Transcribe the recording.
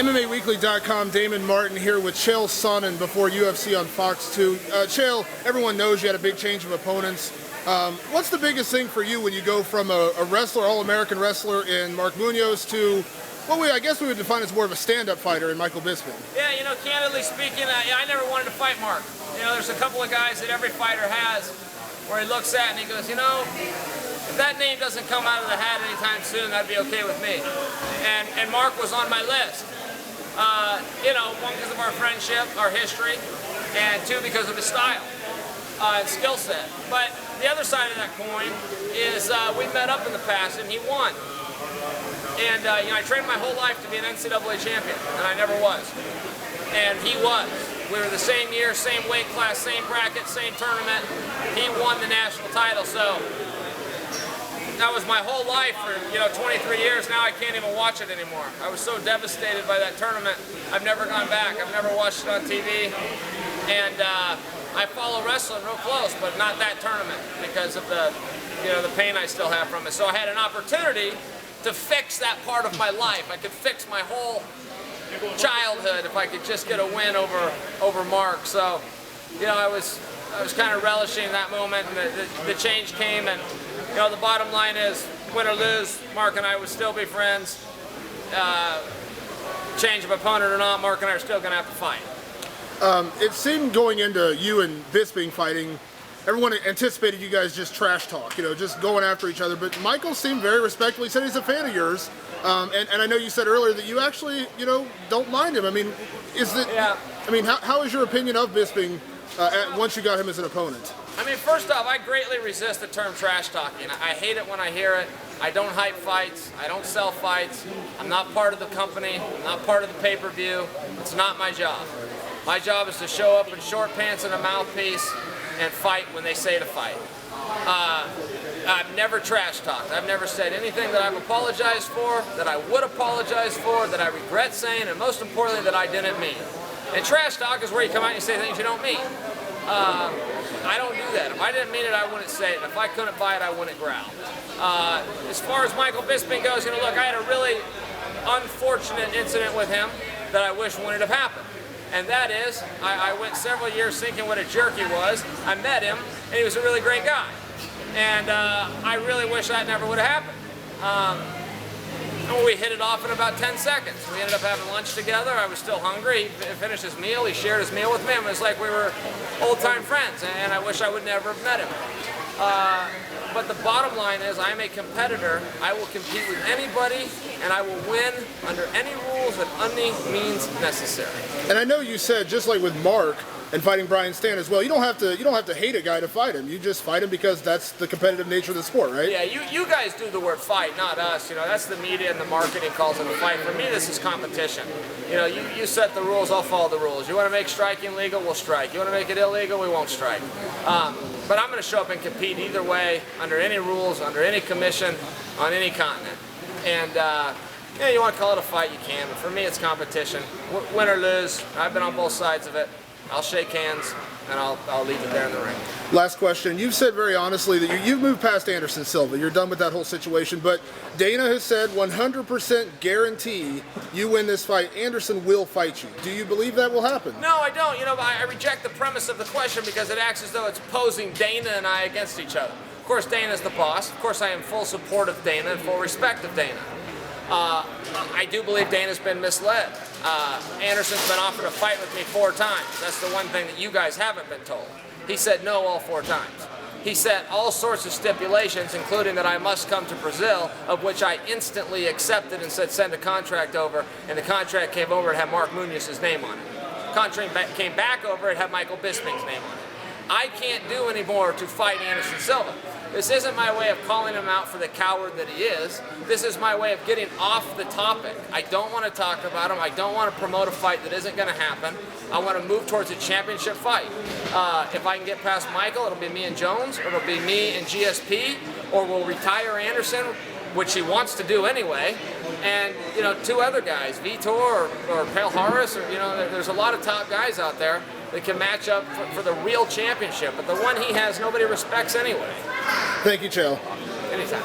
MMAWeekly.com, Damon Martin here with Chael Sonnen before UFC on Fox 2. Chael, everyone knows you had a big change of opponents. What's the biggest thing for you when you go from a wrestler, All-American wrestler in Mark Munoz to, well, I guess we would define as more of a stand-up fighter in Michael Bisping? Yeah, candidly speaking, I never wanted to fight Mark. There's a couple of guys that every fighter has where he looks at and he goes, if that name doesn't come out of the hat anytime soon, that'd be okay with me. And Mark was on my list. One, because of our friendship, our history, and two, because of his style and skill set. But the other side of that coin is we met up in the past and he won. And I trained my whole life to be an NCAA champion, and I never was. And he was. We were the same year, same weight class, same bracket, same tournament. He won the national title, so that was my whole life for 23 years. Now I can't even watch it anymore. I was so devastated by that tournament. I've never gone back. I've never watched it on TV. And I follow wrestling real close, but not that tournament because of the pain I still have from it. So I had an opportunity to fix that part of my life. I could fix my whole childhood if I could just get a win over Mark. So, I was kind of relishing that moment, and the change came, and the bottom line is, win or lose, Mark and I would still be friends. Change of opponent or not, Mark and I are still going to have to fight. It seemed going into you and Bisping fighting, everyone anticipated you guys just trash talk, just going after each other. But Michael seemed very respectful. He said he's a fan of yours. And I know you said earlier that you actually, don't mind him. I mean, Yeah. How is your opinion of Bisping once you got him as an opponent? First off, I greatly resist the term trash talking. I hate it when I hear it. I don't hype fights. I don't sell fights. I'm not part of the company. I'm not part of the pay-per-view. It's not my job. My job is to show up in short pants and a mouthpiece and fight when they say to fight. I've never trash talked. I've never said anything that I've apologized for, that I would apologize for, that I regret saying, and most importantly, that I didn't mean. And trash talk is where you come out and you say things you don't mean. I don't do that. If I didn't mean it, I wouldn't say it. If I couldn't buy it, I wouldn't growl. As far as Michael Bisping goes, look, I had a really unfortunate incident with him that I wish wouldn't have happened. And that is, I went several years thinking what a jerk he was. I met him, and he was a really great guy. And I really wish that never would have happened. We hit it off in about 10 seconds. We ended up having lunch together. I was still hungry. He finished his meal. He shared his meal with me. It was like we were old-time friends, and I wish I would never have met him. But the bottom line is, I'm a competitor. I will compete with anybody, and I will win under any rules and any means necessary. And I know you said, just like with Mark and fighting Brian Stan as well, you don't have to hate a guy to fight him. You just fight him because that's the competitive nature of the sport, right? Yeah, you guys do the word fight, not us. That's the media and the marketing calls it a fight. For me, this is competition. You set the rules, I'll follow the rules. You want to make striking legal, we'll strike. You want to make it illegal, we won't strike. But I'm going to show up and compete either way, under any rules, under any commission, on any continent. And you want to call it a fight, you can. But for me, it's competition. Win or lose, I've been on both sides of it. I'll shake hands, and I'll leave it there in the ring. Last question. You've said very honestly that you've moved past Anderson Silva. You're done with that whole situation. But Dana has said 100% guarantee you win this fight, Anderson will fight you. Do you believe that will happen? No, I don't. I reject the premise of the question because it acts as though it's posing Dana and I against each other. Of course, Dana's the boss. Of course, I am full support of Dana and full respect of Dana. I do believe Dana's been misled. Anderson's been offered a fight with me 4 times. That's the one thing that you guys haven't been told. He said no all 4 times. He set all sorts of stipulations, including that I must come to Brazil, of which I instantly accepted and said send a contract over, and the contract came over, it had Mark Munoz's name on it. The contract came back over, it had Michael Bisping's name on it. I can't do any more to fight Anderson Silva. This isn't my way of calling him out for the coward that he is. This is my way of getting off the topic. I don't want to talk about him. I don't want to promote a fight that isn't going to happen. I want to move towards a championship fight. If I can get past Michael, it'll be me and Jones, or it'll be me and GSP, or we'll retire Anderson, which he wants to do anyway, and 2 other guys, Vitor or Pale Harris, or there's a lot of top guys out there that can match up for the real championship. But the one he has, nobody respects anyway. Thank you, Chael. Anytime.